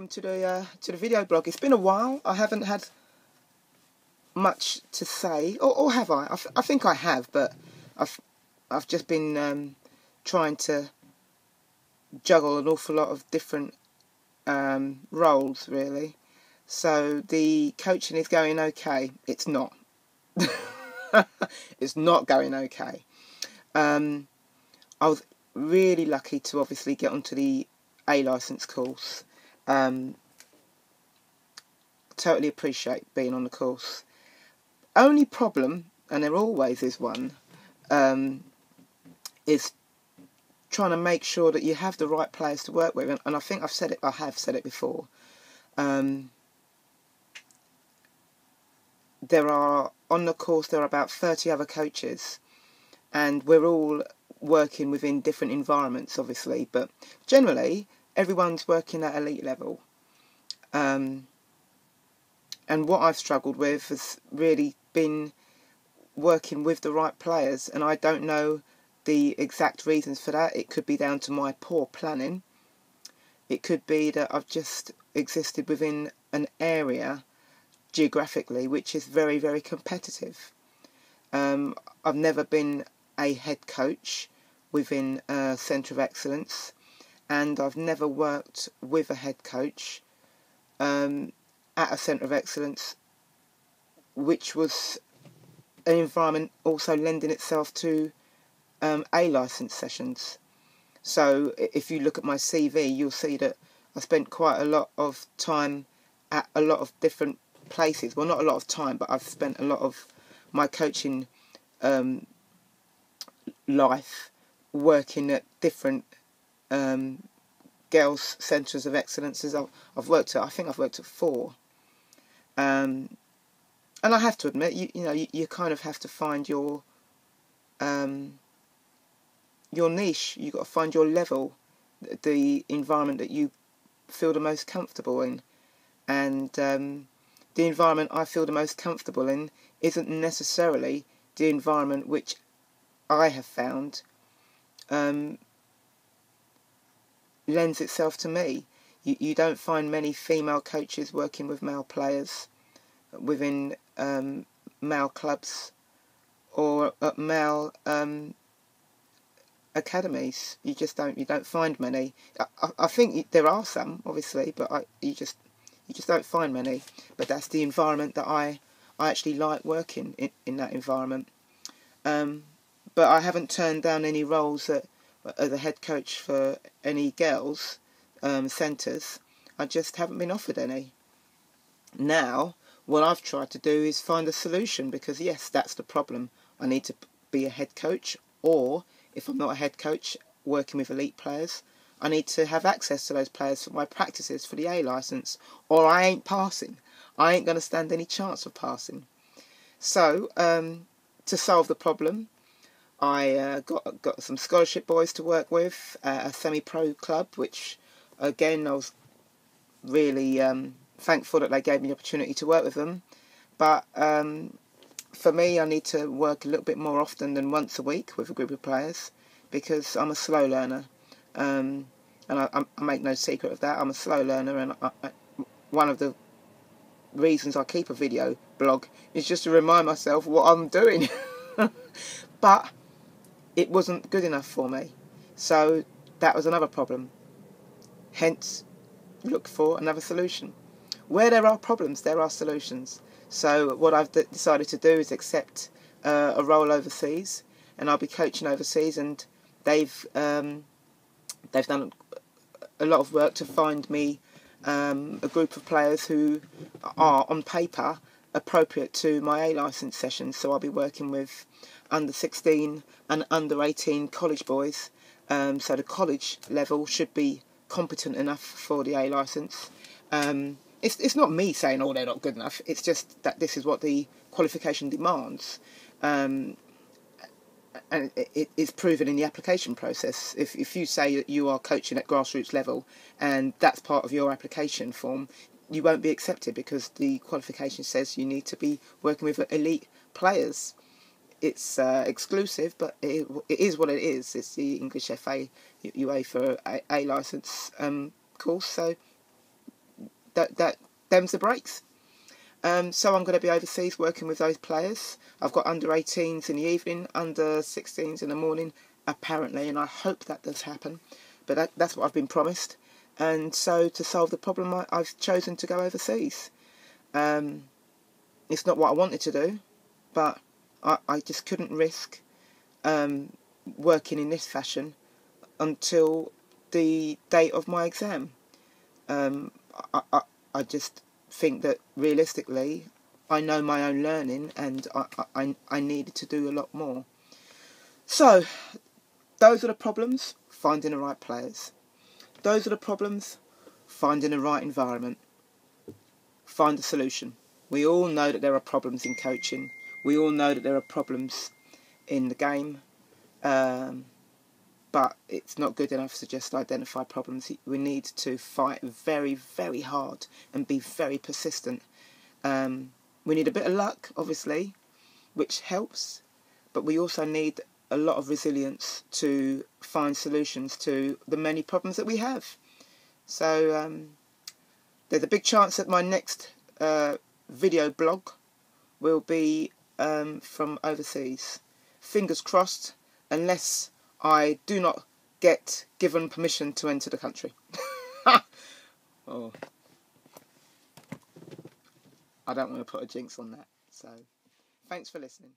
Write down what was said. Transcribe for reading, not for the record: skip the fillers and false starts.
welcome to the video blog. It's been a while. I haven't had much to say, or have I? I think I have, but I've just been trying to juggle an awful lot of different roles, really. So the coaching is going okay. It's not. It's not going okay. I was really lucky to obviously get onto the A licence course. Totally appreciate being on the course. Only problem, and there always is one, is trying to make sure that you have the right players to work with. And I think I have said it before. There are, on the course, there are about 30 other coaches, and we're all working within different environments, obviously, but generally everyone's working at elite level. And what I've struggled with has really been working with the right players, and I don't know the exact reasons for that. It could be down to my poor planning. It could be that I've just existed within an area geographically which is very, very competitive. I've never been a head coach within a centre of excellence, and I've never worked with a head coach at a centre of excellence which was an environment also lending itself to A licence sessions. So if you look at my CV, you'll see that I spent quite a lot of time at a lot of different places. Well, not a lot of time, but I've spent a lot of my coaching life working at different girls' centres of excellences. I've worked at, I think I've worked at 4. And I have to admit, you kind of have to find your niche. You've got to find your level, the environment that you feel the most comfortable in. And the environment I feel the most comfortable in isn't necessarily the environment which I have found lends itself to me. You don't find many female coaches working with male players within male clubs or at male academies. You don't find many. I think there are some, obviously, but you just don't find many. But that's the environment that I actually like working in that environment. But I haven't turned down any roles as a head coach for any girls' centres. I just haven't been offered any. Now, what I've tried to do is find a solution, because yes, that's the problem. I need to be a head coach, or if I'm not a head coach working with elite players, I need to have access to those players for my practices for the A licence, or I ain't passing. I ain't going to stand any chance of passing. So, to solve the problem, I got some scholarship boys to work with at a semi-pro club, which, again, I was really thankful that they gave me the opportunity to work with them. But for me, I need to work a little bit more often than once a week with a group of players, because I'm a slow learner. And I make no secret of that. I'm a slow learner, and one of the reasons I keep a video blog is just to remind myself what I'm doing. But it wasn't good enough for me, so that was another problem. Hence, look for another solution. Where there are problems, there are solutions. So what I've decided to do is accept a role overseas, and I'll be coaching overseas, and they've done a lot of work to find me a group of players who are, on paper, appropriate to my A licence sessions. So I'll be working with under 16 and under 18 college boys. So the college level should be competent enough for the A licence. It's not me saying, oh, they're not good enough. It's just that this is what the qualification demands. And it is proven in the application process. If you say that you are coaching at grassroots level and that's part of your application form, you won't be accepted, because the qualification says you need to be working with elite players. It's exclusive, but it is what it is. It's the English FA UEFA A licence course, so them's the breaks. So I'm going to be overseas working with those players. I've got under 18s in the evening, under 16s in the morning, apparently, and I hope that does happen. But that's what I've been promised. And so to solve the problem, I've chosen to go overseas. It's not what I wanted to do, but I just couldn't risk working in this fashion until the date of my exam. I just think that realistically, I know my own learning, and I needed to do a lot more. So, those are the problems, finding the right players. Those are the problems, finding the right environment. Find a solution. We all know that there are problems in coaching. We all know that there are problems in the game. But it's not good enough to just identify problems. We need to fight very, very hard and be very persistent. We need a bit of luck, obviously, which helps, but we also need a lot of resilience to find solutions to the many problems that we have. So there's a big chance that my next video blog will be from overseas. Fingers crossed, unless I do not get given permission to enter the country. Oh, I don't want to put a jinx on that. So, thanks for listening.